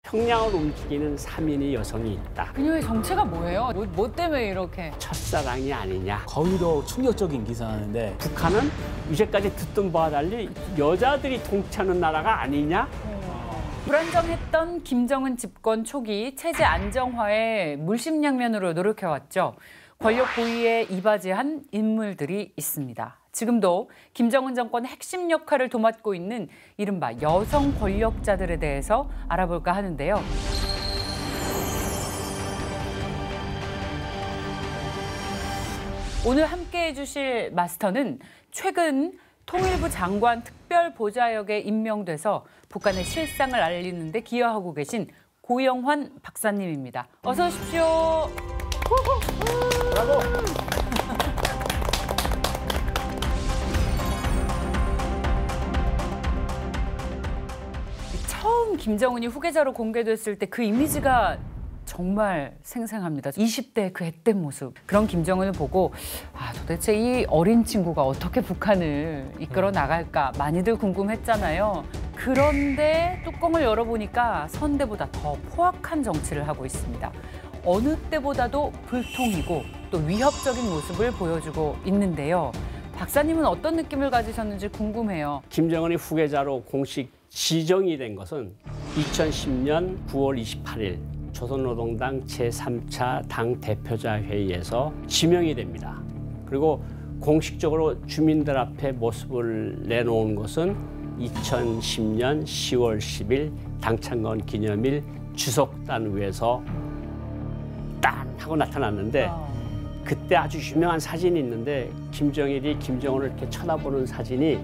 평양을 움직이는 3인의 여성이 있다. 그녀의 정체가 뭐예요? 뭐 때문에 이렇게? 첫사랑이 아니냐. 거의 더 충격적인 기사인데 북한은 이제까지 듣던 바와 달리 여자들이 통치하는 나라가 아니냐. 불안정했던 김정은 집권 초기 체제 안정화에 물심양면으로 노력해왔죠. 권력 고위에 이바지한 인물들이 있습니다. 지금도 김정은 정권 핵심 역할을 도맡고 있는 이른바 여성 권력자들에 대해서 알아볼까 하는데요. 오늘 함께해 주실 마스터는 최근 통일부 장관 특별보좌역에 임명돼서 북한의 실상을 알리는 데 기여하고 계신 고영환 박사님입니다. 어서 오십시오. 브라보! 처음 김정은이 후계자로 공개됐을 때 그 이미지가 정말 생생합니다. 20대 그 앳된 모습. 그런 김정은을 보고 도대체 이 어린 친구가 어떻게 북한을 이끌어 나갈까 많이들 궁금했잖아요. 그런데 뚜껑을 열어보니까 선대보다 더 포악한 정치를 하고 있습니다. 어느 때보다도 불통이고 또 위협적인 모습을 보여주고 있는데요. 박사님은 어떤 느낌을 가지셨는지 궁금해요. 김정은이 후계자로 공식 지정이 된 것은 2010년 9월 28일 조선노동당 제3차 당 대표자 회의에서 지명이 됩니다. 그리고 공식적으로 주민들 앞에 모습을 내놓은 것은 2010년 10월 10일 당창건 기념일 주석단위에서 딴 하고 나타났는데 그때 아주 유명한 사진이 있는데 김정일이 김정은을 이렇게 쳐다보는 사진이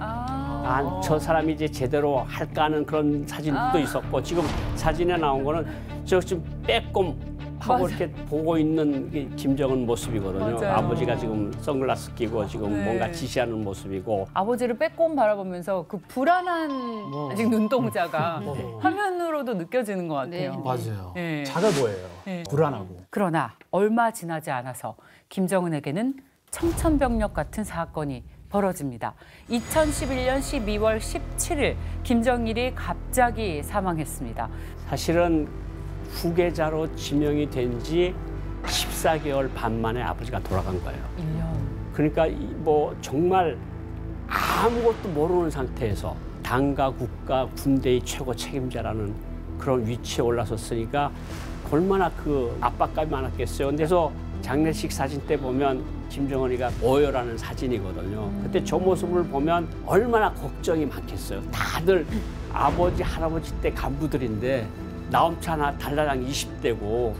저 사람이 이제 제대로 할까 하는 그런 사진도 있었고 지금 사진에 나온 거는 저 지금 빼꼼 하고 맞아. 이렇게 보고 있는 게 김정은 모습이거든요. 맞아요. 아버지가 지금 선글라스 끼고 지금 뭔가 지시하는 모습이고 아버지를 빼꼼 바라보면서 그 불안한 아직 눈동자가 화면으로도 느껴지는 것 같아요. 맞아요. 네. 작아 보여요. 네. 불안하고. 그러나 얼마 지나지 않아서 김정은에게는 청천벽력 같은 사건이 벌어집니다. 2011년 12월 17일 김정일이 갑자기 사망했습니다. 사실은 후계자로 지명이 된 지 14개월 반 만에 아버지가 돌아간 거예요. 1년. 그러니까 뭐 정말 아무것도 모르는 상태에서 당과 국가, 군대의 최고 책임자라는 그런 위치에 올라섰으니까 얼마나 그 압박감이 많았겠어요. 그래서 장례식 사진 때 보면 김정은이가 오열하는 사진이거든요. 그때 저 모습을 보면 얼마나 걱정이 많겠어요. 다들 아버지, 할아버지 때 간부들인데 나 혼자 하나 달라랑 20대고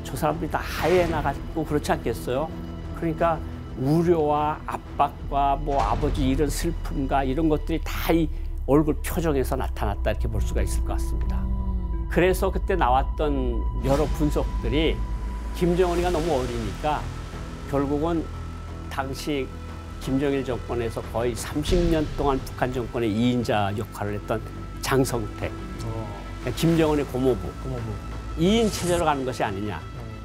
저 사람들이 다 하에 나갔고 그렇지 않겠어요? 그러니까 우려와 압박과 뭐 아버지 이런 슬픔과 이런 것들이 다 이 얼굴 표정에서 나타났다 이렇게 볼 수가 있을 것 같습니다. 그래서 그때 나왔던 여러 분석들이 김정은이가 너무 어리니까 결국은 당시 김정일 정권에서 거의 30년 동안 북한 정권의 2인자 역할을 했던 장성택, 김정은의 고모부, 2인 체제로 가는 것이 아니냐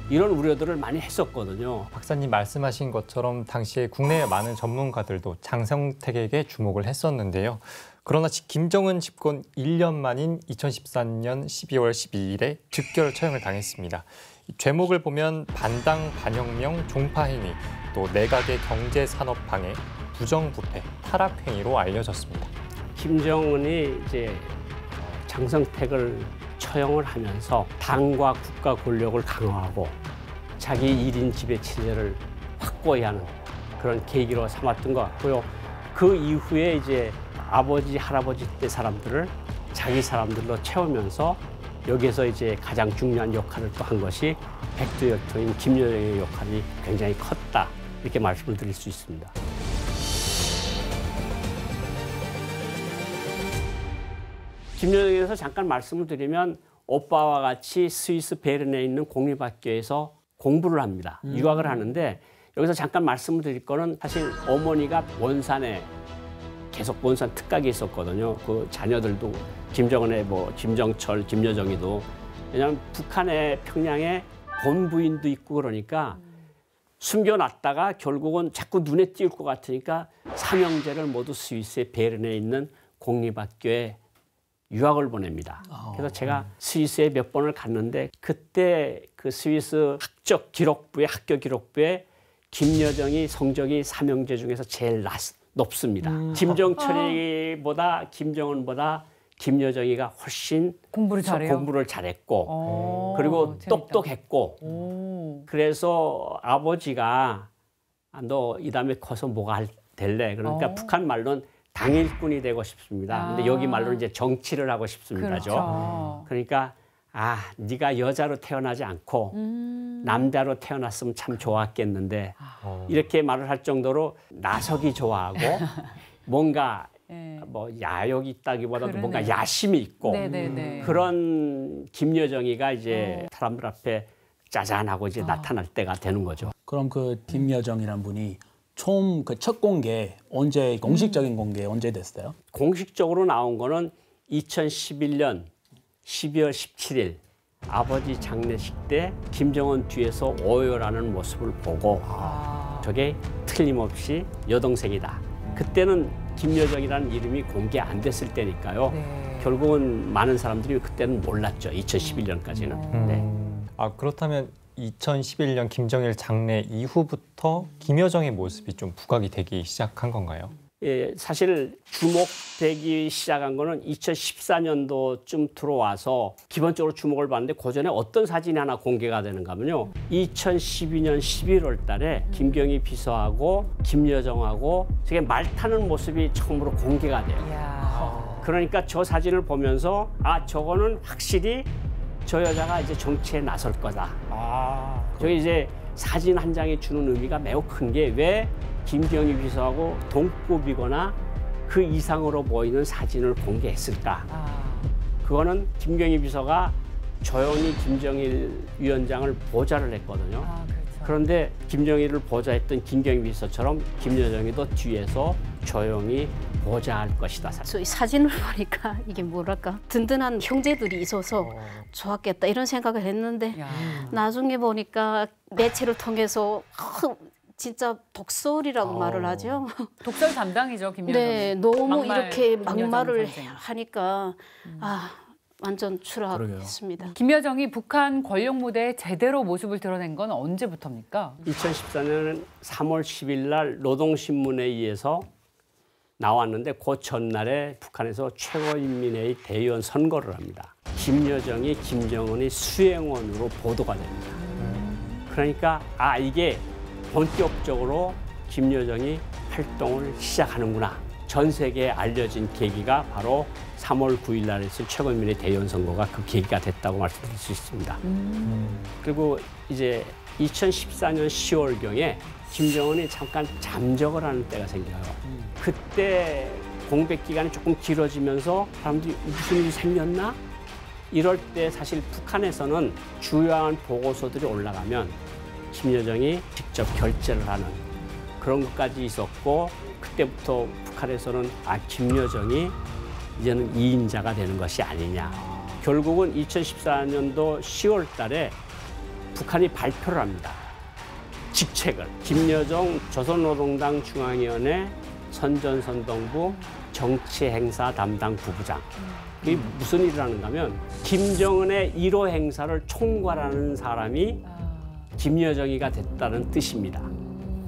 이런 우려들을 많이 했었거든요. 박사님 말씀하신 것처럼 당시에 국내의 많은 전문가들도 장성택에게 주목을 했었는데요. 그러나 김정은 집권 1년 만인 2014년 12월 12일에 즉결 처형을 당했습니다. 죄목을 보면 반당, 반혁명, 종파행위, 또 내각의 경제산업방해, 부정부패, 타락행위로 알려졌습니다. 김정은이 이제 장성택을 처형을 하면서 당과 국가 권력을 강화하고 자기 1인 지배 체제를 확고히 하는 그런 계기로 삼았던 것 같고요. 그 이후에 이제 아버지, 할아버지 때 사람들을 자기 사람들로 채우면서 여기에서 이제 가장 중요한 역할을 또 한 것이 백두혈통인 김여정의 역할이 굉장히 컸다. 이렇게 말씀을 드릴 수 있습니다. 김여정에 대해서 잠깐 말씀을 드리면 오빠와 같이 스위스 베른에 있는 공립학교에서 공부를 합니다. 유학을 하는데 여기서 잠깐 말씀을 드릴 거는 사실 어머니가 원산에 계속 원산 특각이 있었거든요. 그 자녀들도 김정은의 뭐 김정철, 김여정이도 왜냐하면 북한의 평양에 본부인도 있고 그러니까 숨겨놨다가 결국은 자꾸 눈에 띄울 것 같으니까 삼형제를 모두 스위스의 베른에 있는 공립학교에 유학을 보냅니다. 그래서 제가 스위스에 몇 번을 갔는데 그때 그 스위스 학교 기록부에 김여정이 성적이 삼형제 중에서 제일 높습니다. 김정철이보다 김정은보다 김여정이가 훨씬 공부를 잘해요? 공부를 잘했고 그리고 재밌다. 똑똑했고 그래서 아버지가 너 이 다음에 커서 뭐가 될래? 그러니까 북한 말로는 당일꾼이 되고 싶습니다. 근데 여기 말로는 이제 정치를 하고 싶습니다죠. 그렇죠. 그러니까 네가 여자로 태어나지 않고 남자로 태어났으면 참 좋았겠는데 이렇게 말을 할 정도로 나서기 좋아하고 뭔가 뭐 야욕이 있다기보다도 뭔가 야심이 있고 네네네. 그런 김여정이가 이제 사람들 앞에 짜잔하고 이제 나타날 때가 되는 거죠. 그럼 그 김여정이란 분이 처음 그 첫 공개 언제 공식적인 공개 언제 됐어요? 공식적으로 나온 거는 2011년 12월 17일 아버지 장례식 때 김정은 뒤에서 오열하는 모습을 보고 저게 틀림없이 여동생이다. 그때는 김여정이라는 이름이 공개 안 됐을 때니까요. 네. 결국은 많은 사람들이 그때는 몰랐죠. 2011년까지는. 네. 그렇다면 2011년 김정일 장례 이후부터 김여정의 모습이 좀 부각이 되기 시작한 건가요? 예, 사실 주목되기 시작한 거는 2014년도쯤 들어와서 기본적으로 주목을 받는데 그 전에 어떤 사진이 하나 공개가 되는가 하면요. 2012년 11월 달에 김경희 비서하고 김여정하고 저게 말 타는 모습이 처음으로 공개가 돼요. 이야. 그러니까 저 사진을 보면서 저거는 확실히 저 여자가 이제 정치에 나설 거다. 저게 이제 사진 한 장이 주는 의미가 매우 큰 게 왜 김경희 비서하고 동급이거나 그 이상으로 보이는 사진을 공개했을까? 그거는 김경희 비서가 조용히 김정일 위원장을 보좌를 했거든요. 그렇죠. 그런데 김정일을 보좌했던 김경희 비서처럼 김여정이도 뒤에서 조용히 보좌할 것이다. 이 사진을 보니까 이게 뭐랄까 든든한 형제들이 있어서 좋았겠다 이런 생각을 했는데 야. 나중에 보니까 매체를 통해서 진짜 독설이라고 말을 하죠. 독설 담당이죠, 김여정. 네, 너무 막말 이렇게 김여정 막말을 선생. 하니까 완전 추락했습니다. 김여정이 북한 권력 무대에 제대로 모습을 드러낸 건 언제부터입니까? 2014년 3월 10일 날 노동신문에 의해서 나왔는데 그 전날에 북한에서 최고인민회의 대의원 선거를 합니다. 김여정이 김정은의 수행원으로 보도가 됩니다. 그러니까 이게 본격적으로 김여정이 활동을 시작하는구나. 전 세계에 알려진 계기가 바로 3월 9일 날 있을 최고인민회의 대의원 선거가 그 계기가 됐다고 말씀드릴 수 있습니다. 그리고 이제 2014년 10월경에 김정은이 잠깐 잠적을 하는 때가 생겨요. 그때 공백 기간이 조금 길어지면서 사람들이 무슨 일이 생겼나? 이럴 때 사실 북한에서는 주요한 보고서들이 올라가면 김여정이 직접 결재를 하는 그런 것까지 있었고 그때부터 북한에서는 김여정이 이제는 2인자가 되는 것이 아니냐. 결국은 2014년도 10월 달에 북한이 발표를 합니다. 직책을. 김여정 조선노동당 중앙위원회 선전선동부 정치행사 담당 부부장. 이게 무슨 일을 하는가 하면 김정은의 1호 행사를 총괄하는 사람이 김여정이가 됐다는 뜻입니다.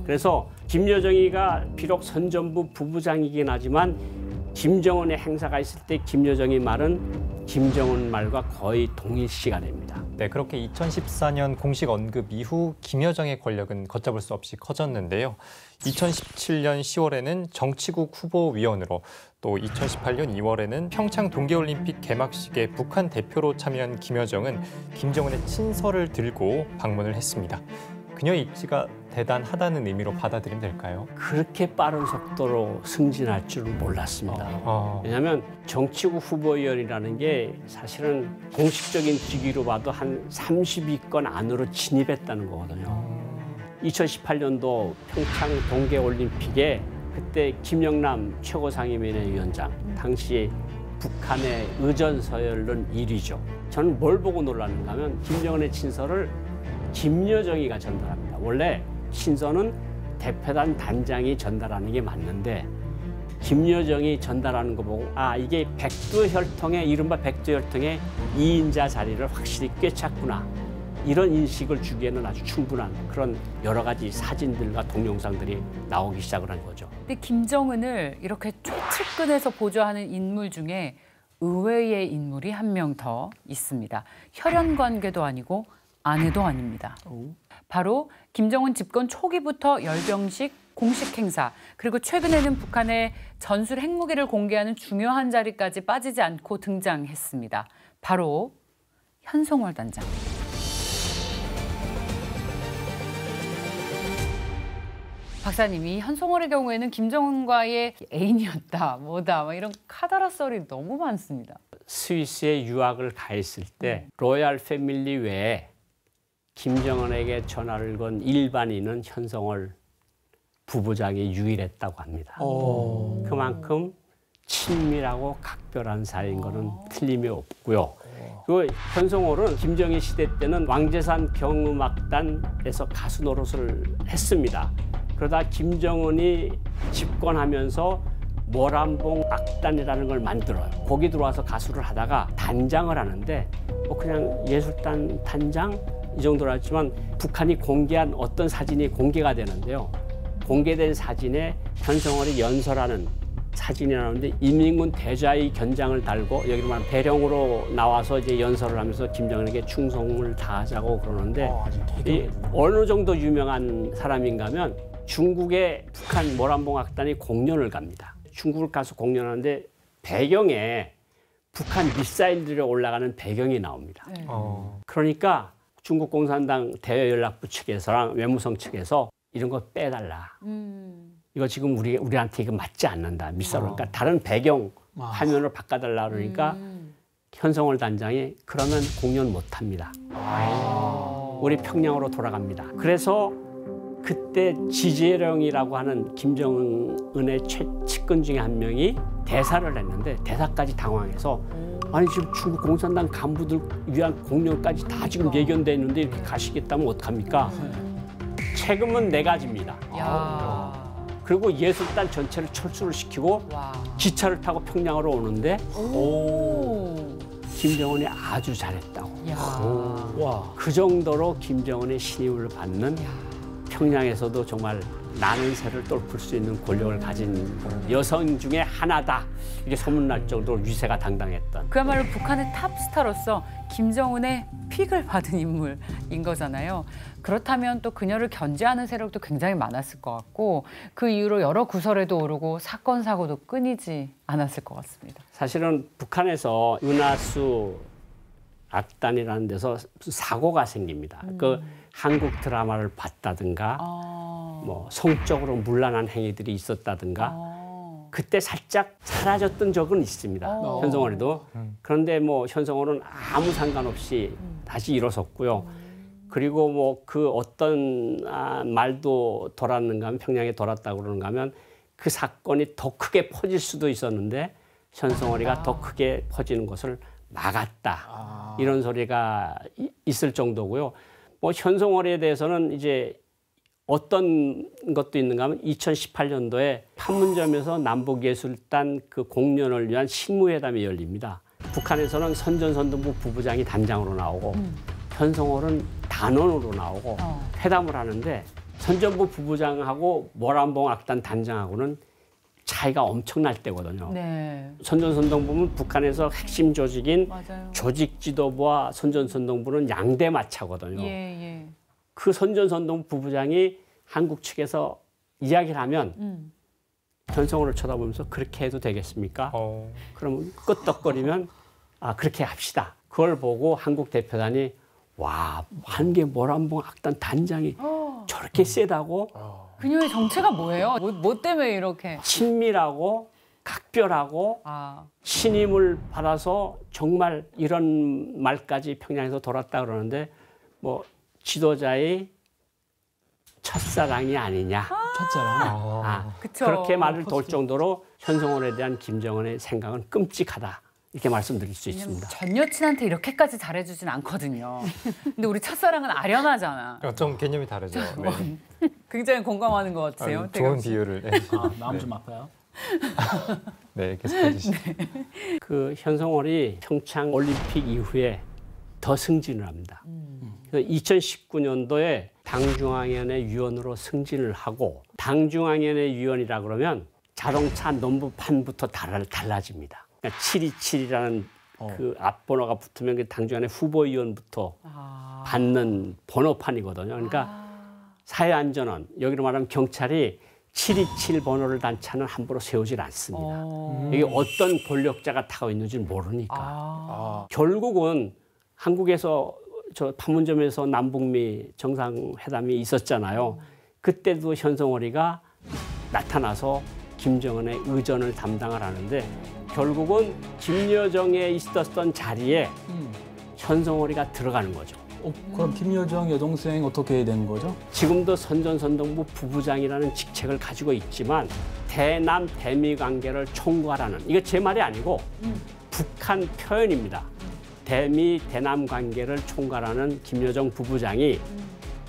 그래서 김여정이가 비록 선전부 부부장이긴 하지만 김정은의 행사가 있을 때 김여정이 말은 김정은 말과 거의 동일시가 됩니다. 네, 그렇게 2014년 공식 언급 이후 김여정의 권력은 걷잡을 수 없이 커졌는데요. 2017년 10월에는 정치국 후보위원으로 또 2018년 2월에는 평창 동계올림픽 개막식에 북한 대표로 참여한 김여정은 김정은의 친서를 들고 방문을 했습니다. 그녀의 입지가 대단하다는 의미로 받아들이면 될까요? 그렇게 빠른 속도로 승진할 줄은 몰랐습니다. 왜냐하면 정치국 후보위원이라는 게 사실은 공식적인 직위로 봐도 한 30위권 안으로 진입했다는 거거든요. 2018년도 평창 동계올림픽에 그때 김영남 최고상임위원장 당시 북한의 의전서열은 1위죠. 저는 뭘 보고 놀랐는가 하면 김정은의 친서를 김여정이가 전달합니다. 원래 친서는 대표단 단장이 전달하는 게 맞는데 김여정이 전달하는 거 보고 아 이게 백두혈통의 이른바 백두혈통의 2인자 자리를 확실히 꿰찼구나. 이런 인식을 주기에는 아주 충분한 그런 여러 가지 사진들과 동영상들이 나오기 시작을 한 거죠. 근데 김정은을 이렇게 최측근에서 보좌하는 인물 중에 의외의 인물이 한 명 더 있습니다. 혈연 관계도 아니고 아내도 아닙니다. 바로 김정은 집권 초기부터 열병식 공식 행사, 그리고 최근에는 북한의 전술 핵무기를 공개하는 중요한 자리까지 빠지지 않고 등장했습니다. 바로 현송월 단장. 박사님이 현송월의 경우에는 김정은과의 애인이었다, 뭐다, 막 이런 카더라 썰이 너무 많습니다. 스위스에 유학을 가 있을 때 로얄 패밀리 외에 김정은에게 전화를 건 일반인은 현송월 부부장이 유일했다고 합니다. 그만큼 친밀하고 각별한 사이인 거는 틀림이 없고요. 그 현송월은 김정일 시대 때는 왕재산 경음악단에서 가수 노릇을 했습니다. 그러다 김정은이 집권하면서 모란봉 악단이라는 걸 만들어요. 거기 들어와서 가수를 하다가 단장을 하는데 뭐 그냥 예술단 단장 이 정도로 했지만 북한이 공개한 어떤 사진이 공개가 되는데요. 공개된 사진에 현송월이 연설하는 사진이 나오는데 인민군 대좌의 견장을 달고 여기로 말하면 배령으로 나와서 이제 연설을 하면서 김정은에게 충성을 다하자고 그러는데 이 어느 정도 유명한 사람인가 하면 중국의 북한 모란봉 악단이 공연을 갑니다. 중국을 가서 공연하는데 배경에 북한 미사일들이 올라가는 배경이 나옵니다. 그러니까 중국 공산당 대외연락부 측에서랑 외무성 측에서 이런 거 빼달라. 이거 지금 우리한테 이거 맞지 않는다. 미사일. 그러니까 다른 배경 화면을 바꿔달라 그러니까 현송월 단장이 그러면 공연 못합니다. 우리 평양으로 돌아갑니다. 그래서 그때 지재령이라고 하는 김정은의 최측근 중에 한 명이 대사를 했는데 대사까지 당황해서 아니 지금 중국 공산당 간부들 위한 공연까지 다 지금 예견돼 있는데 이렇게 가시겠다면 어떡합니까? 책임은 네 가지입니다. 그리고 예술단 전체를 철수를 시키고 기차를 타고 평양으로 오는데 김정은이 아주 잘했다고. 그 정도로 김정은의 신임을 받는 평양에서도 정말 나는 새를 똘풀 수 있는 권력을 가진 여성 중에 하나다. 이게 소문날 정도로 위세가 당당했던. 그야말로 북한의 탑스타로서 김정은의 픽을 받은 인물인 거잖아요. 그렇다면 또 그녀를 견제하는 세력도 굉장히 많았을 것 같고 그 이후로 여러 구설에도 오르고 사건, 사고도 끊이지 않았을 것 같습니다. 사실은 북한에서 은하수 악단이라는 데서 사고가 생깁니다. 그 한국 드라마를 봤다든가 뭐 성적으로 문란한 행위들이 있었다든가 그때 살짝 사라졌던 적은 있습니다. 현송월이도. 그런데 뭐 현송월은 아무 상관없이 다시 일어섰고요. 그리고 뭐 그 어떤 말도 돌았는가 하면 평양에 돌았다고 그러는가 하면 그 사건이 더 크게 퍼질 수도 있었는데 현송월이가 더 크게 퍼지는 것을 막았다. 이런 소리가 있을 정도고요. 뭐 현송월에 대해서는 이제 어떤 것도 있는가 하면 2018년도에 판문점에서 남북예술단 그 공연을 위한 식무회담이 열립니다. 북한에서는 선전선동부 부부장이 단장으로 나오고 현송월은 단원으로 나오고 회담을 하는데 선전부 부부장하고 모란봉 악단 단장하고는 차이가 엄청날 때거든요. 네. 선전선동부는 북한에서 핵심 조직인 맞아요. 조직지도부와 선전선동부는 양대마차거든요. 예. 그 선전선동부 부부장이 한국 측에서 이야기를 하면 현송월을 쳐다보면서 그렇게 해도 되겠습니까? 그러면 끄떡거리면 그렇게 합시다. 그걸 보고 한국 대표단이 와, 한계 모란봉 악단 단장이 저렇게 세다고? 그녀의 정체가 뭐예요? 뭐 때문에 이렇게? 친밀하고 각별하고 신임을 받아서 정말 이런 말까지 평양에서 돌았다 그러는데 뭐 지도자의 첫사랑이 아니냐. 첫사랑. 그쵸. 그렇게 말을 돌 정도로 현송월에 대한 김정은의 생각은 끔찍하다. 이렇게 말씀드릴 수 있습니다. 전 여친한테 이렇게까지 잘해주진 않거든요. 근데 우리 첫사랑은 아련하잖아. 좀 개념이 다르죠. 네. 굉장히 공감하는 것 같아요. 좋은 비유를. 네. 마음 좀 아파요. 네, 계속해 주시죠. 그 현성월이 평창 올림픽 이후에 더 승진을 합니다. 2019년도에 당중앙위원회 위원으로 승진을 하고 당중앙위원회 위원이라 그러면 자동차 넘버판부터 달라집니다. 그러니까 727이라는 그 앞번호가 붙으면 그 당중앙위원회 후보위원부터 받는 번호판이거든요. 그러니까 사회안전원, 여기로 말하면 경찰이 727 번호를 단 차는 함부로 세우질 않습니다. 이게 어떤 권력자가 타고 있는지 모르니까. 결국은 한국에서 저 판문점에서 남북미 정상회담이 있었잖아요. 그때도 현성월이가 나타나서 김정은의 의전을 담당을 하는데 결국은 김여정에 있었던 자리에 현성월이가 들어가는 거죠. 그럼 김여정 여동생 어떻게 된 거죠? 지금도 선전선동부 부부장이라는 직책을 가지고 있지만 대남 대미 관계를 총괄하는, 이게 제 말이 아니고 북한 표현입니다. 대미 대남 관계를 총괄하는 김여정 부부장이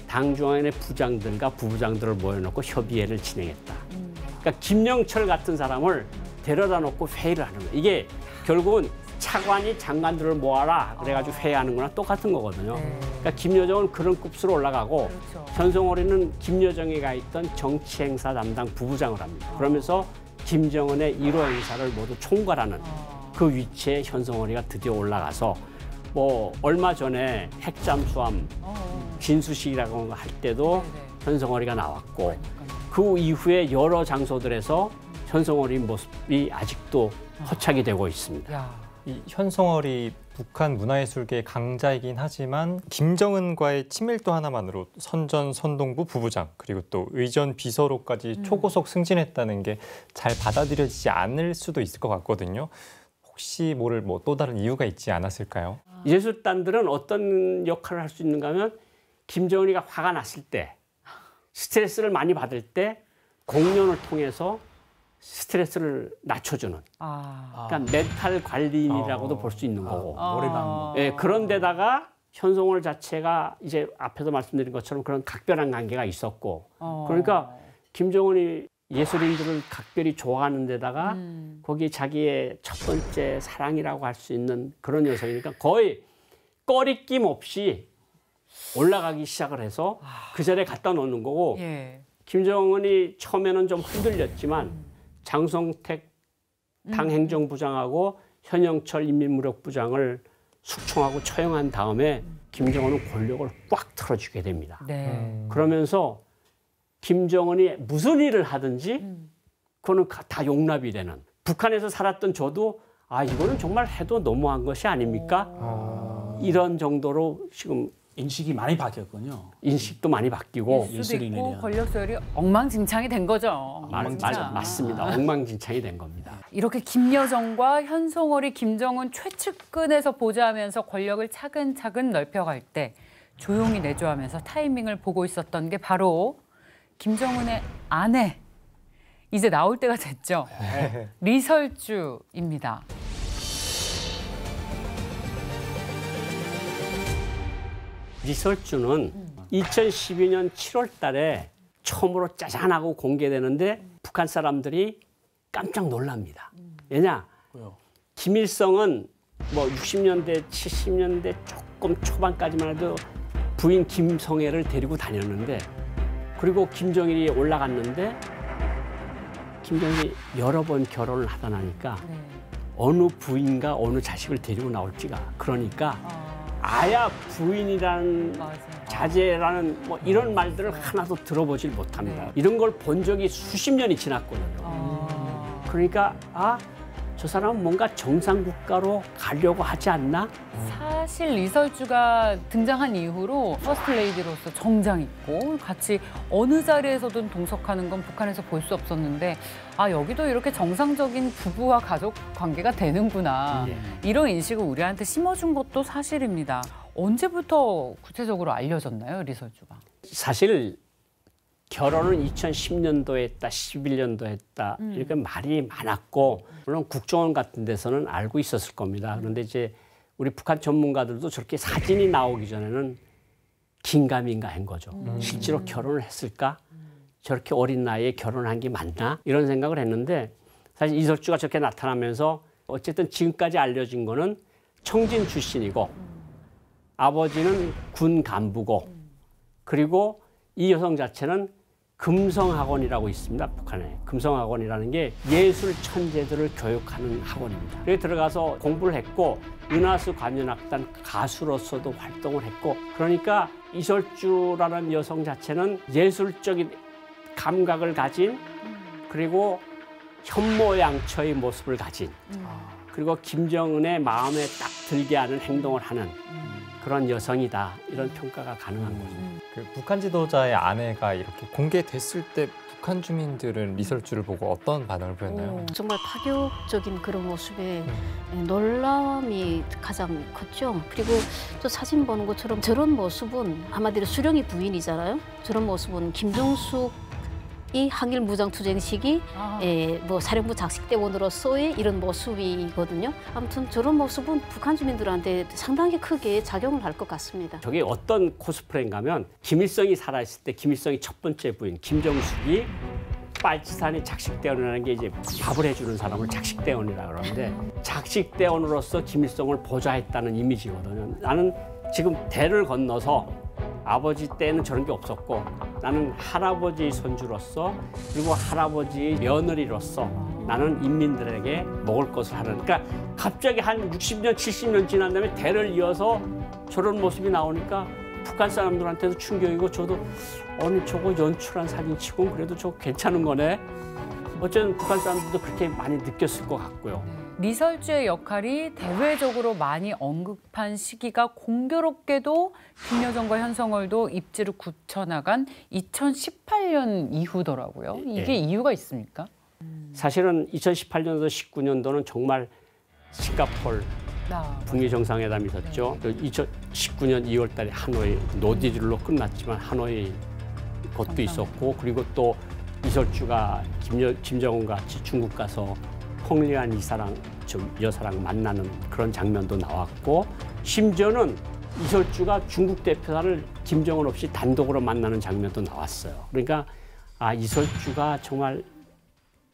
당중앙위원회 부장들과 부부장들을 모여놓고 협의회를 진행했다. 그러니까 김영철 같은 사람을 데려다 놓고 회의를 하는 거예요. 이게 결국은 차관이 장관들을 모아라 그래가지고 회의하는 거랑 똑같은 거거든요. 그러니까 김여정은 그런 급수로 올라가고 현성월이는 김여정이가 있던 정치행사 담당 부부장을 합니다. 그러면서 김정은의 1호 행사를 모두 총괄하는 그 위치에 현성월이가 드디어 올라가서 뭐 얼마 전에 핵잠수함 진수식이라고 할 때도 현성월이가 나왔고 그 이후에 여러 장소들에서 현성월이 모습이 아직도 허착이 되고 있습니다. 이 현성월이 북한 문화예술계의 강자이긴 하지만 김정은과의 친밀도 하나만으로 선전선동부 부부장 그리고 또 의전 비서로까지 초고속 승진했다는 게 잘 받아들여지지 않을 수도 있을 것 같거든요. 혹시 모를 뭐 또 다른 이유가 있지 않았을까요? 예술단들은 어떤 역할을 할 수 있는가 하면 김정은이가 화가 났을 때 스트레스를 많이 받을 때 공연을 통해서 스트레스를 낮춰주는 그러니까 멘탈 관리인이라고도 볼 수 있는 거고 노래방. 예, 그런데다가 현성월 자체가 이제 앞에서 말씀드린 것처럼 그런 각별한 관계가 있었고 그러니까 김정은이 예술인들을 각별히 좋아하는 데다가 거기 자기의 첫 번째 사랑이라고 할 수 있는 그런 녀석이니까 거의 꺼리낌 없이 올라가기 시작을 해서 그 자리에 갖다 놓는 거고 김정은이 처음에는 좀 흔들렸지만 장성택 당행정부장하고 현영철 인민무력부장을 숙청하고 처형한 다음에 김정은은 권력을 꽉 틀어주게 됩니다. 그러면서 김정은이 무슨 일을 하든지 그거는 다 용납이 되는. 북한에서 살았던 저도 아 이거는 정말 해도 너무한 것이 아닙니까? 이런 정도로 지금 인식이 많이 바뀌었군요. 인식도 많이 바뀌고 수도 있고 권력 서열이 엉망진창이 된 거죠. 맞습니다. 엉망진창이 된 겁니다. 이렇게 김여정과 현성월이 김정은 최측근에서 보좌하면서 권력을 차근차근 넓혀갈 때 조용히 내조하면서 타이밍을 보고 있었던 게 바로 김정은의 아내, 이제 나올 때가 됐죠. 리설주입니다. 리설주는 2012년 7월 달에 처음으로 짜잔하고 공개되는데 북한 사람들이 깜짝 놀랍니다. 왜냐? 김일성은 뭐 60년대, 70년대 조금 초반까지만 해도 부인 김성애를 데리고 다녔는데 그리고 김정일이 올라갔는데 김정일이 여러 번 결혼을 하다 나니까 어느 부인과 어느 자식을 데리고 나올지가 그러니까 아야 부인이라는 자제라는 뭐 이런 말들을 하나도 들어보질 못합니다. 이런 걸 본 적이 수십 년이 지났거든요. 그러니까 저 사람은 뭔가 정상국가로 가려고 하지 않나? 사실 리설주가 등장한 이후로 퍼스트 레이디로서 정장 입고 같이 어느 자리에서든 동석하는 건 북한에서 볼 수 없었는데 여기도 이렇게 정상적인 부부와 가족 관계가 되는구나. 이런 인식을 우리한테 심어준 것도 사실입니다. 언제부터 구체적으로 알려졌나요, 리설주가? 사실 결혼은 2010년도에 했다, 11년도에 했다 이렇게 말이 많았고 물론 국정원 같은 데서는 알고 있었을 겁니다. 그런데 이제 우리 북한 전문가들도 저렇게 사진이 나오기 전에는 긴가민가한 거죠. 실제로 결혼을 했을까? 저렇게 어린 나이에 결혼한 게 맞나? 이런 생각을 했는데 사실 이설주가 저렇게 나타나면서 어쨌든 지금까지 알려진 거는 청진 출신이고 아버지는 군 간부고 그리고 이 여성 자체는 금성학원이라고 있습니다. 북한에. 금성학원이라는 게 예술 천재들을 교육하는 학원입니다. 여기 들어가서 공부를 했고 은하수 관현악단 가수로서도 활동을 했고 그러니까 이설주라는 여성 자체는 예술적인 감각을 가진 그리고 현모양처의 모습을 가진 그리고 김정은의 마음에 딱 들게 하는 행동을 하는 그런 여성이다. 이런 평가가 가능한 거죠. 그 북한 지도자의 아내가 이렇게 공개됐을 때 북한 주민들은 이설주를 보고 어떤 반응을 보였나요? 정말 파격적인 그런 모습에 놀라움이 가장 컸죠. 그리고 또 사진 보는 것처럼 저런 모습은 한마디로 수령이 부인이잖아요. 저런 모습은 김정숙 이 항일 무장투쟁 시기 뭐 사령부 작식대원으로서의 이런 모습이거든요. 아무튼 저런 모습은 북한 주민들한테 상당히 크게 작용을 할 것 같습니다. 저게 어떤 코스프레인가면 김일성이 살아있을 때 김일성이 첫 번째 부인 김정숙이 빨치산의 작식대원이라는 게 이제 밥을 해주는 사람을 작식대원이라고 그러는데 작식대원으로서 김일성을 보좌했다는 이미지거든요. 나는 지금 대를 건너서 아버지 때는 저런 게 없었고 나는 할아버지의 손주로서 그리고 할아버지의 며느리로서 나는 인민들에게 먹을 것을 하는 그러니까 갑자기 한 60년, 70년 지난 다음에 대를 이어서 저런 모습이 나오니까 북한 사람들한테도 충격이고 저도 아니 저거 연출한 사진치고는 그래도 저거 괜찮은 거네. 어쨌든 북한 사람들도 그렇게 많이 느꼈을 것 같고요. 리설주의 역할이 대외적으로 많이 언급한 시기가 공교롭게도 김여정과 현성월도 입지를 굳혀나간 2018년 이후더라고요. 이게 이유가 있습니까? 사실은 2018년도 19년도는 정말 싱가포르 북미 정상회담이 있었죠. 2019년 2월 달에 하노이 노딜로 끝났지만 하노이 것도 있었고 그리고 또 이설주가 김정은과 같이 중국 가서 홍리안 여사랑 만나는 그런 장면도 나왔고 심지어는 이설주가 중국 대표단을 김정은 없이 단독으로 만나는 장면도 나왔어요. 그러니까 아 이설주가 정말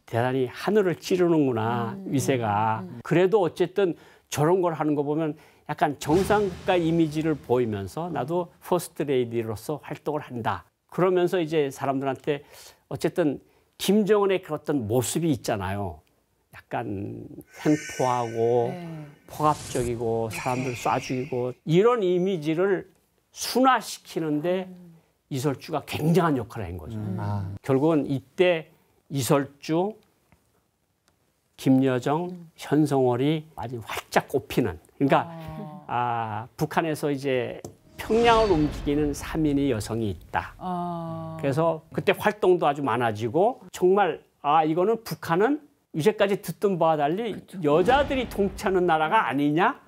대단히 하늘을 찌르는구나 위세가. 그래도 어쨌든 저런 걸 하는 거 보면 약간 정상국가 이미지를 보이면서 나도 퍼스트 레이디로서 활동을 한다. 그러면서 이제 사람들한테 어쨌든 김정은의 그 어떤 모습이 있잖아요. 약간 횡포하고 폭압적이고 사람들 쏴 죽이고 이런 이미지를 순화시키는데 이설주가 굉장한 역할을 한 거죠. 결국은 이때 이설주, 김여정, 현성월이 아주 활짝 꼽히는 그러니까 북한에서 이제 평양을 움직이는 3인의 여성이 있다. 그래서 그때 활동도 아주 많아지고 정말 이거는 북한은 이제까지 듣던 바와 달리 여자들이 통치하는 나라가 아니냐?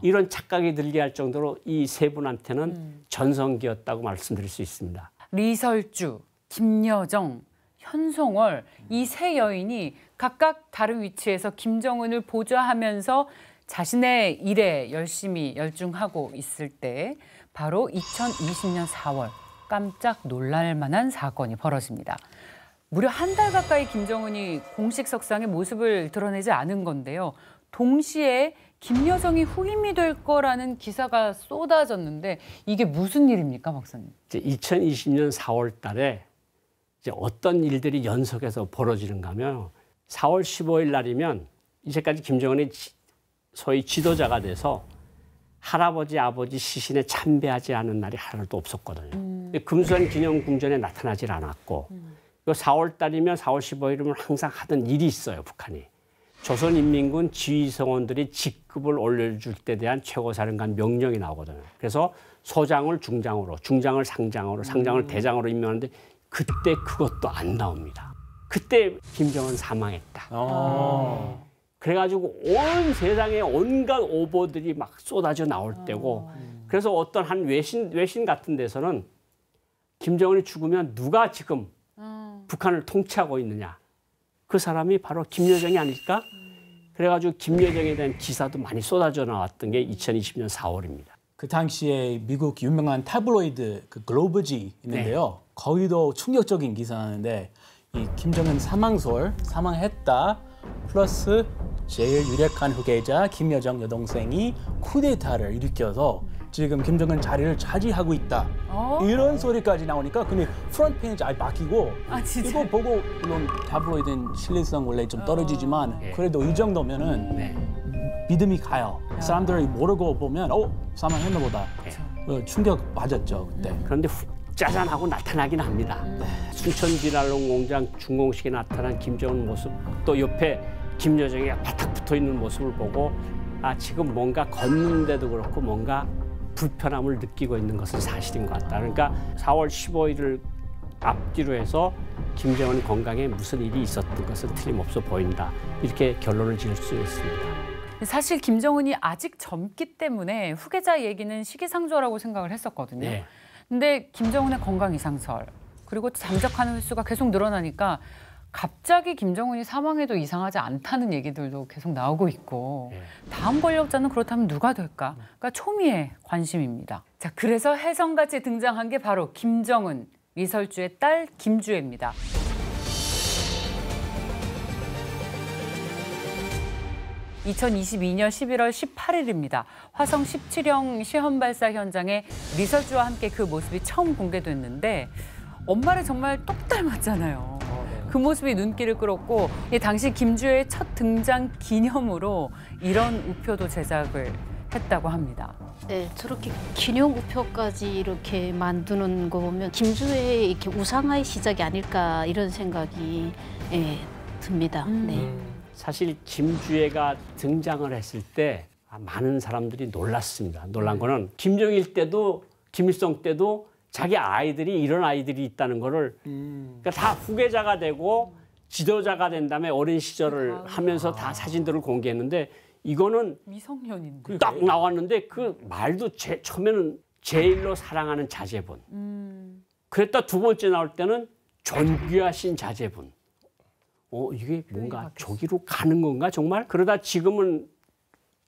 이런 착각이 들게 할 정도로 이 세 분한테는 전성기였다고 말씀드릴 수 있습니다. 리설주, 김여정, 현성월 이 세 여인이 각각 다른 위치에서 김정은을 보좌하면서 자신의 일에 열심히 열중하고 있을 때 바로 2020년 4월 깜짝 놀랄 만한 사건이 벌어집니다. 무려 한 달 가까이 김정은이 공식 석상에 모습을 드러내지 않은 건데요. 동시에 김여정이 후임이 될 거라는 기사가 쏟아졌는데 이게 무슨 일입니까, 박사님? 이제 2020년 4월 달에 이제 어떤 일들이 연속해서 벌어지는가 하면 4월 15일 날이면 이제까지 김정은이 소위 지도자가 돼서 할아버지, 아버지 시신에 참배하지 않은 날이 하나도 없었거든요. 금수환 기념궁전에 나타나질 않았고 4월 달이면 4월 15일이면 항상 하던 일이 있어요, 북한이. 조선인민군 지휘성원들이 직급을 올려줄 때 대한 최고사령관 명령이 나오거든요. 그래서 소장을 중장으로, 중장을 상장으로, 상장을 대장으로 임명하는데 그때 그것도 안 나옵니다. 그때 김정은 사망했다. 그래가지고 온 세상에 온갖 오보들이 막 쏟아져 나올 때고 그래서 어떤 한 외신 같은 데서는 김정은이 죽으면 누가 지금 북한을 통치하고 있느냐. 그 사람이 바로 김여정이 아닐까? 그래가지고 김여정에 대한 기사도 많이 쏟아져 나왔던 게 2020년 4월입니다. 그 당시에 미국 유명한 타블로이드 그 글로브지 있는데요. 거기도 충격적인 기사인데 이 김정은 사망했다 플러스 제일 유력한 후계자 김여정 여동생이 쿠데타를 일으켜서 지금 김정은 자리를 차지하고 있다. 이런 소리까지 나오니까 근데 프론트 페이지 아예 바뀌고 진짜? 이거 보고 물론 타블로이드는 신뢰성 원래 좀 떨어지지만 그래도 이 정도면은 믿음이 가요. 사람들이 모르고 보면 사망했나 보다. 충격 맞았죠 그때. 그런데 훅 짜잔하고 나타나긴 합니다. 순천 비랄롱 공장 준공식에 나타난 김정은 모습, 또 옆에 김여정이 바닥 붙어 있는 모습을 보고 지금 뭔가 걷는데도 그렇고 뭔가 불편함을 느끼고 있는 것은 사실인 것 같다. 그러니까 4월 15일을 앞뒤로 해서 김정은 건강에 무슨 일이 있었던 것은 틀림없어 보인다. 이렇게 결론을 지을 수 있습니다. 사실 김정은이 아직 젊기 때문에 후계자 얘기는 시기상조라고 생각을 했었거든요. 네. 근데 김정은의 건강 이상설 그리고 잠적하는 횟수가 계속 늘어나니까 갑자기 김정은이 사망해도 이상하지 않다는 얘기들도 계속 나오고 있고 다음 권력자는 그렇다면 누가 될까? 그러니까 초미의 관심입니다. 자, 그래서 혜성같이 등장한 게 바로 김정은, 리설주의 딸 김주애입니다. (2022년 11월 18일입니다) 화성 17형 시험 발사 현장에 리설주와 함께 그 모습이 처음 공개됐는데 엄마를 정말 똑 닮았잖아요. 그 모습이 눈길을 끌었고 당시 김주애의 첫 등장 기념으로 이런 우표도 제작을 했다고 합니다. 네, 저렇게 기념 우표까지 이렇게 만드는 거 보면 김주애의 이렇게 우상화의 시작이 아닐까 이런 생각이 듭니다. 네. 사실 김주애가 등장을 했을 때 많은 사람들이 놀랐습니다. 놀란 거는 김정일 때도 김일성 때도 자기 아이들이 이런 아이들이 있다는 거를 그러니까 다 후계자가 되고 지도자가 된 다음에 어린 시절을 하면서 다 사진들을 공개했는데 이거는 미성년인데 딱 나왔는데 그 말도 처음에는 제일로 사랑하는 자제분. 그랬다 두 번째 나올 때는 존귀하신 자제분. 이게 뭔가 저기로 가는 건가 정말? 그러다 지금은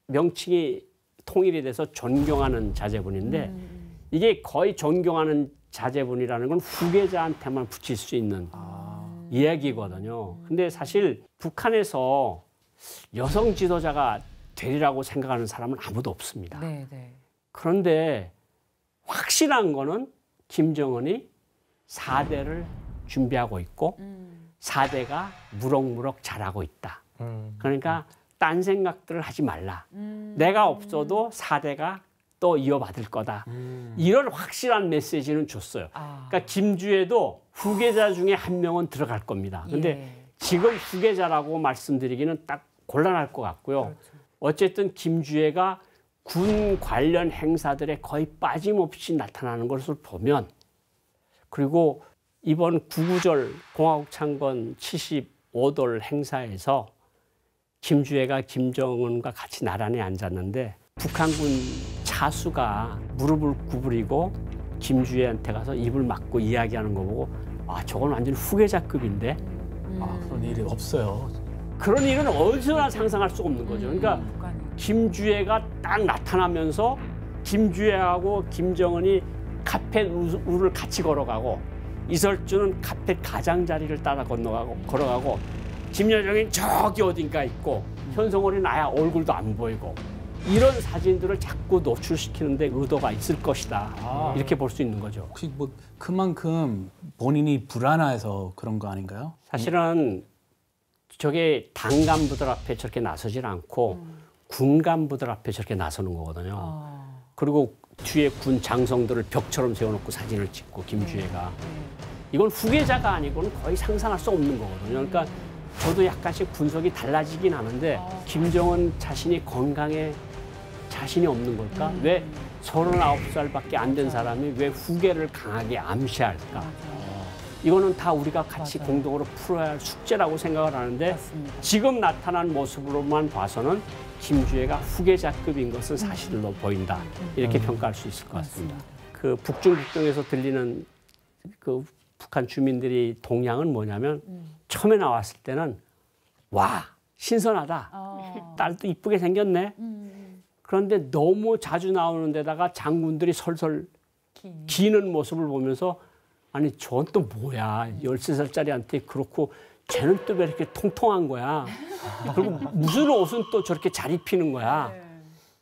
명칭이 통일이 돼서 존경하는 자제분인데 이게 거의 존경하는 자제분이라는 건 후계자한테만 붙일 수 있는 이야기거든요. 근데 사실 북한에서 여성 지도자가 되리라고 생각하는 사람은 아무도 없습니다. 네, 네. 그런데 확실한 거는 김정은이 4대를 준비하고 있고 4대가 무럭무럭 자라고 있다. 그러니까 딴 생각들을 하지 말라. 내가 없어도 4대가 또 이어받을 거다. 이런 확실한 메시지는 줬어요. 그러니까 김주애도 후계자 중에 한 명은 들어갈 겁니다. 근데 지금 후계자라고 말씀드리기는 딱 곤란할 것 같고요. 그렇죠. 어쨌든 김주애가 군 관련 행사들에 거의 빠짐없이 나타나는 것을 보면 그리고 이번 구구절 공화국 창건 75돌 행사에서 김주애가 김정은과 같이 나란히 앉았는데 북한군 차수가 무릎을 구부리고 김주애한테 가서 입을 막고 이야기하는 거 보고 저건 완전 후계자급인데 그런 일이 없어요. 그런 일은 어디서나 상상할 수 없는 거죠. 그러니까 김주애가 딱 나타나면서 김주애하고 김정은이 카펫 우를 같이 걸어가고 이설주는 카펫 가장자리를 따라 걸어가고 김여정이 저기 어딘가 있고 현성월이 나야 얼굴도 안 보이고 이런 사진들을 자꾸 노출시키는데 의도가 있을 것이다. 이렇게 볼 수 있는 거죠. 혹시 뭐 그만큼 본인이 불안해서 그런 거 아닌가요? 사실은 저게 당 간부들 앞에 저렇게 나서질 않고 군 간부들 앞에 저렇게 나서는 거거든요. 그리고 뒤에 군 장성들을 벽처럼 세워놓고 사진을 찍고 김주애가 이건 후계자가 아니고는 거의 상상할 수 없는 거거든요. 그러니까 저도 약간씩 분석이 달라지긴 하는데 김정은 자신이 건강에 자신이 없는 걸까? 왜 39살밖에 안 된 사람이 왜 후계를 강하게 암시할까? 이거는 다 우리가 같이 공동으로 풀어야 할 숙제라고 생각을 하는데 맞습니다. 지금 나타난 모습으로만 봐서는 김주애가 후계자급인 것은 사실로 보인다. 이렇게 평가할 수 있을 것 같습니다. 그 북중북동에서 들리는 그 북한 주민들이 동향은 뭐냐면 처음에 나왔을 때는 와 신선하다. 딸도 이쁘게 생겼네. 그런데 너무 자주 나오는 데다가 장군들이 설설 기는 모습을 보면서 아니 저건 또 뭐야 13살짜리한테 그렇고 쟤는 또 왜 이렇게 통통한 거야. 그리고 무슨 옷은 또 저렇게 잘 입히는 거야.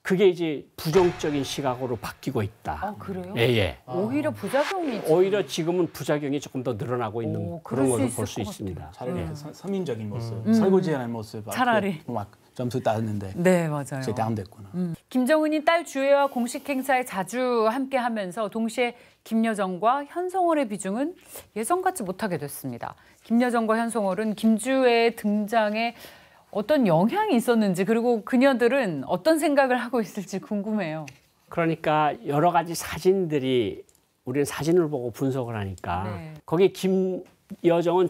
그게 이제 부정적인 시각으로 바뀌고 있다. 아, 그래요? 예. 오히려 부작용이 오히려 지금은 부작용이 조금 더 늘어나고 있는 그런 것을 볼 수 있습니다. 차라리 서민적인 모습, 설거지하는 모습. 차라리. 막 점수 따는데. 네, 맞아요. 이제 다운됐구나. 김정은이 딸 주혜와 공식 행사에 자주 함께하면서 동시에 김여정과 현송월의 비중은 예전 같지 못하게 됐습니다. 김여정과 현송월은 김주혜의 등장에 어떤 영향이 있었는지 그리고 그녀들은 어떤 생각을 하고 있을지 궁금해요. 그러니까 여러 가지 사진들이 우리는 사진을 보고 분석을 하니까 네. 거기 김여정은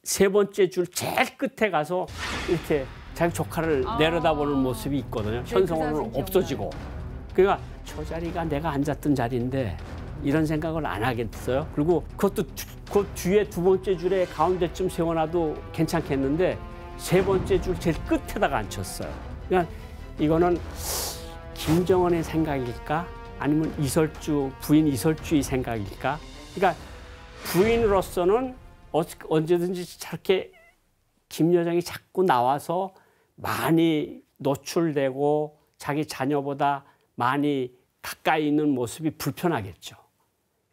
세 번째 줄 제일 끝에 가서 이렇게 자기 조카를 내려다보는 모습이 있거든요. 네, 현성호는 그 없어지고. 그러니까 저 자리가 내가 앉았던 자리인데 이런 생각을 안 하겠어요. 그리고 그것도 그 뒤에 두 번째 줄에 가운데쯤 세워놔도 괜찮겠는데 세 번째 줄 제일 끝에다가 앉혔어요. 그러니까 이거는 김정은의 생각일까? 아니면 부인 이설주의 생각일까? 그러니까 부인으로서는 언제든지 저렇게 김여정이 자꾸 나와서 많이 노출되고 자기 자녀보다 많이 가까이 있는 모습이 불편하겠죠.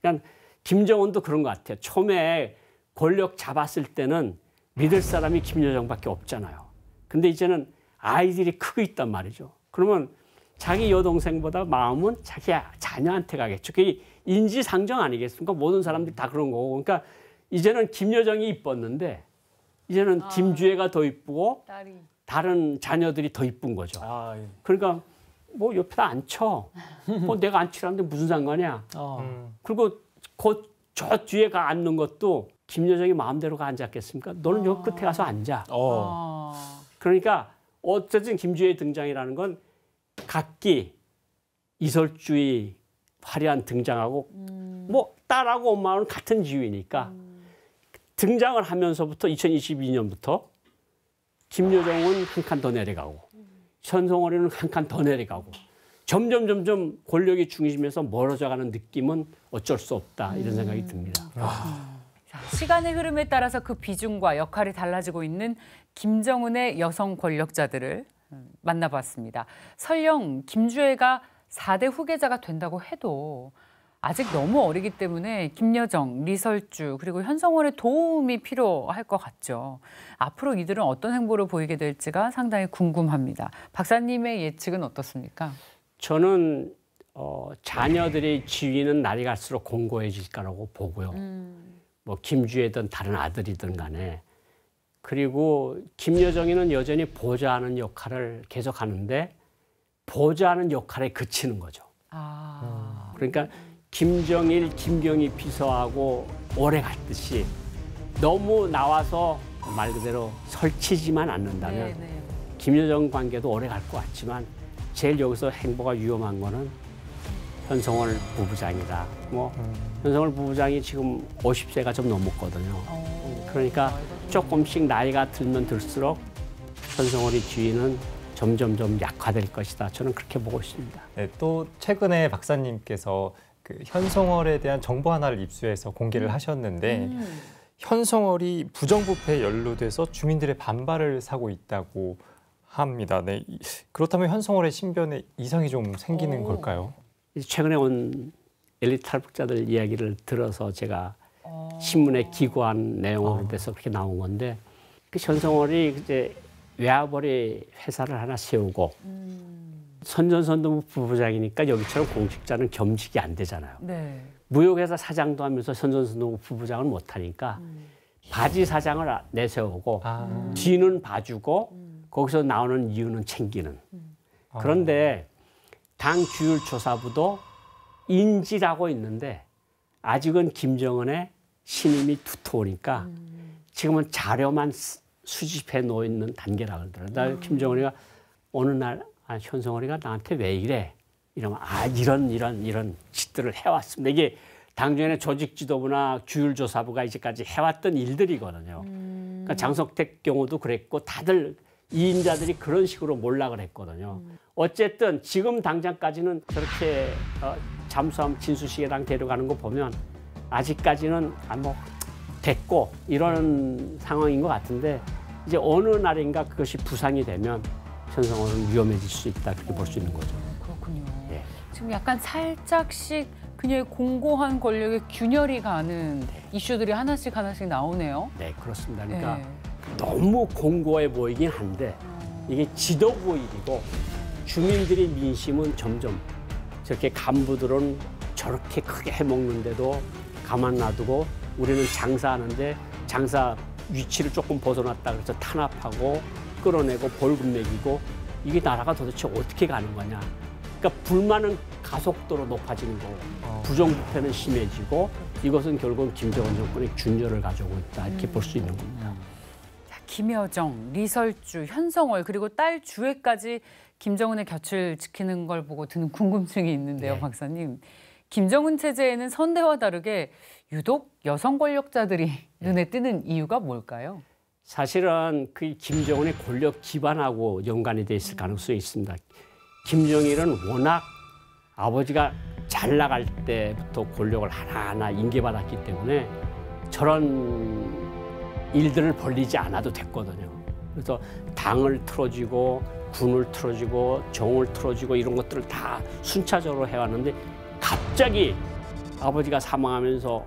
그러니까 김정은도 그런 것 같아요. 처음에 권력 잡았을 때는 믿을 사람이 김여정밖에 없잖아요. 근데 이제는 아이들이 크고 있단 말이죠. 그러면 자기 여동생보다 마음은 자기 자녀한테 가겠죠. 그게 인지상정 아니겠습니까? 모든 사람들이 다 그런 거고. 그러니까 이제는 김여정이 이뻤는데 이제는 김주혜가 더 이쁘고 딸이. 다른 자녀들이 더 이쁜 거죠. 예. 그러니까 뭐 옆에다 앉혀. 뭐 내가 앉히라는데 무슨 상관이야. 그리고 저 뒤에 가 앉는 것도 김여정이 마음대로가 앉았겠습니까? 너는 여기 끝에 가서 앉아. 그러니까 어쨌든 김주혜의 등장이라는 건 각기 이설주의 화려한 등장하고 뭐 딸하고 엄마는 같은 지위니까 등장을 하면서부터 2022년부터 김여정은 한 칸 더 내려가고 현송월이는 한 칸 더 내려가고 점점 권력이 중심에서 멀어져가는 느낌은 어쩔 수 없다 이런 생각이 듭니다. 자, 시간의 흐름에 따라서 그 비중과 역할이 달라지고 있는 김정은의 여성 권력자들을 만나봤습니다. 설령 김주혜가 4대 후계자가 된다고 해도 아직 너무 어리기 때문에 김여정, 리설주 그리고 현성월의 도움이 필요할 것 같죠. 앞으로 이들은 어떤 행보를 보이게 될지가 상당히 궁금합니다. 박사님의 예측은 어떻습니까? 저는 자녀들의 지위는 날이 갈수록 공고해질 거라고 보고요. 뭐 김주혜든 다른 아들이든 간에. 그리고 김여정이는 여전히 보좌하는 역할을 계속하는데 보좌하는 역할에 그치는 거죠. 그러니까 김정일, 김경희 비서하고 오래 갔듯이 너무 나와서 말 그대로 설치지만 않는다면 김여정 관계도 오래 갈 것 같지만 제일 여기서 행보가 위험한 거는 현성월 부부장이다. 뭐 현성월 부부장이 지금 50세가 좀 넘었거든요. 그러니까 조금씩 나이가 들면 들수록 현성월의 지위는 점점 약화될 것이다. 저는 그렇게 보고 있습니다. 네, 또 최근에 박사님께서 그 현송월에 대한 정보 하나를 입수해서 공개를 하셨는데 현송월이 부정부패에 연루돼서 주민들의 반발을 사고 있다고 합니다. 네, 그렇다면 현송월의 신변에 이상이 좀 생기는 걸까요? 최근에 온 엘리트 탈북자들 이야기를 들어서 제가 신문에 기고한 내용으로 돼서 그렇게 나온 건데 그 현송월이 이제 외화벌이 회사를 하나 세우고 선전선도부 부부장이니까 여기처럼 공직자는 겸직이 안 되잖아요. 네. 무역회사 사장도 하면서 선전선도부 부부장을 못하니까 바지 사장을 내세우고 뒤는 봐주고 거기서 나오는 이유는 챙기는. 그런데 당 주율조사부도 인지라고 있는데 아직은 김정은의 신임이 두터우니까 지금은 자료만 수집해 놓는 단계라고 그러더라고요. 김정은이가 어느 날 현성월이가 나한테 왜 이래? 이러면 이런 짓들을 해왔습니다. 이게 당연히 조직 지도부나 주율조사부가 이제까지 해왔던 일들이거든요. 그러니까 장석택 경우도 그랬고 다들 이인자들이 그런 식으로 몰락을 했거든요. 어쨌든 지금 당장까지는 저렇게 잠수함 진수식에당 데려가는 거 보면 아직까지는 뭐 됐고 이런 상황인 것 같은데 이제 어느 날인가 그것이 부상이 되면 현성월은 위험해질 수 있다 그렇게 볼 수 있는 거죠. 그렇군요. 예. 지금 약간 살짝씩 그녀의 공고한 권력에 균열이 가는 이슈들이 하나씩 나오네요. 네, 그렇습니다. 그러니까 네. 너무 공고해 보이긴 한데 이게 지도부 일이고 주민들의 민심은 점점 저렇게 간부들은 저렇게 크게 해먹는데도 가만 놔두고 우리는 장사하는데 장사 위치를 조금 벗어났다 그래서 탄압하고 끌어내고 벌금 매기고 이게 나라가 도대체 어떻게 가는 거냐. 그러니까 불만은 가속도로 높아지는 거고 부정부패는 심해지고 이것은 결국 김정은 정권의 균열을 가져오고 있다 이렇게 볼 수 있는 겁니다. 김여정, 리설주, 현성월 그리고 딸 주애까지 김정은의 곁을 지키는 걸 보고 드는 궁금증이 있는데요, 네. 박사님. 김정은 체제에는 선대와 다르게 유독 여성 권력자들이 눈에 띄는 이유가 뭘까요? 사실은 그 김정은의 권력 기반하고 연관이 돼 있을 가능성이 있습니다. 김정일은 워낙 아버지가 잘 나갈 때부터 권력을 하나하나 인계받았기 때문에 저런 일들을 벌리지 않아도 됐거든요. 그래서 당을 틀어주고 군을 틀어주고 정을 틀어주고 이런 것들을 다 순차적으로 해왔는데 갑자기 아버지가 사망하면서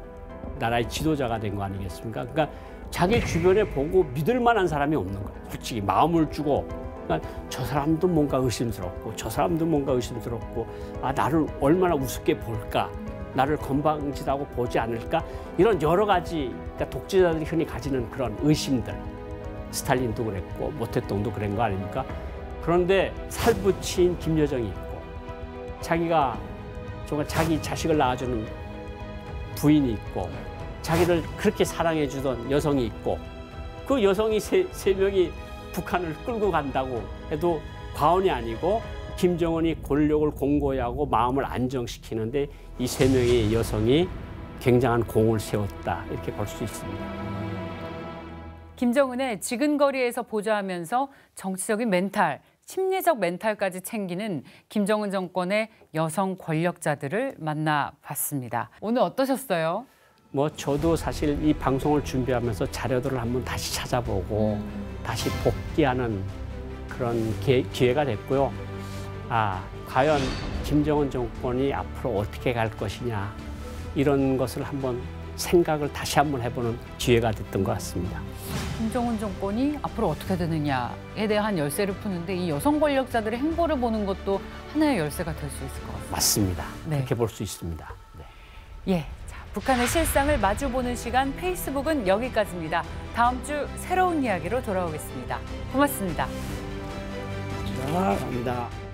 나라의 지도자가 된 거 아니겠습니까? 그러니까 자기 주변에 보고 믿을 만한 사람이 없는 거예요. 솔직히 마음을 주고 그러니까 저 사람도 뭔가 의심스럽고 저 사람도 뭔가 의심스럽고 아 나를 얼마나 우습게 볼까? 나를 건방지다고 보지 않을까? 이런 여러 가지 그러니까 독재자들이 흔히 가지는 그런 의심들. 스탈린도 그랬고 모택동도 그런 거 아닙니까? 그런데 살붙인 김여정이 있고 자기가 정말 자기 자식을 낳아주는 부인이 있고 자기를 그렇게 사랑해 주던 여성이 있고 그 여성이 세 명이 북한을 끌고 간다고 해도 과언이 아니고 김정은이 권력을 공고히 하고 마음을 안정시키는데 이 세 명의 여성이 굉장한 공을 세웠다 이렇게 볼 수 있습니다. 김정은의 지근거리에서 보좌하면서 정치적인 멘탈, 심리적 멘탈까지 챙기는 김정은 정권의 여성 권력자들을 만나봤습니다. 오늘 어떠셨어요? 뭐 저도 사실 이 방송을 준비하면서 자료들을 한번 다시 찾아보고 다시 복귀하는 그런 기회가 됐고요. 아, 과연 김정은 정권이 앞으로 어떻게 갈 것이냐 이런 것을 한번 생각을 다시 한번 해보는 기회가 됐던 것 같습니다. 김정은 정권이 앞으로 어떻게 되느냐에 대한 열쇠를 푸는데 이 여성 권력자들의 행보를 보는 것도 하나의 열쇠가 될 수 있을 것 같습니다. 맞습니다. 네. 그렇게 볼 수 있습니다. 네. 예, 자, 북한의 실상을 마주보는 시간 페이스북은 여기까지입니다. 다음 주 새로운 이야기로 돌아오겠습니다. 고맙습니다. 감사합니다.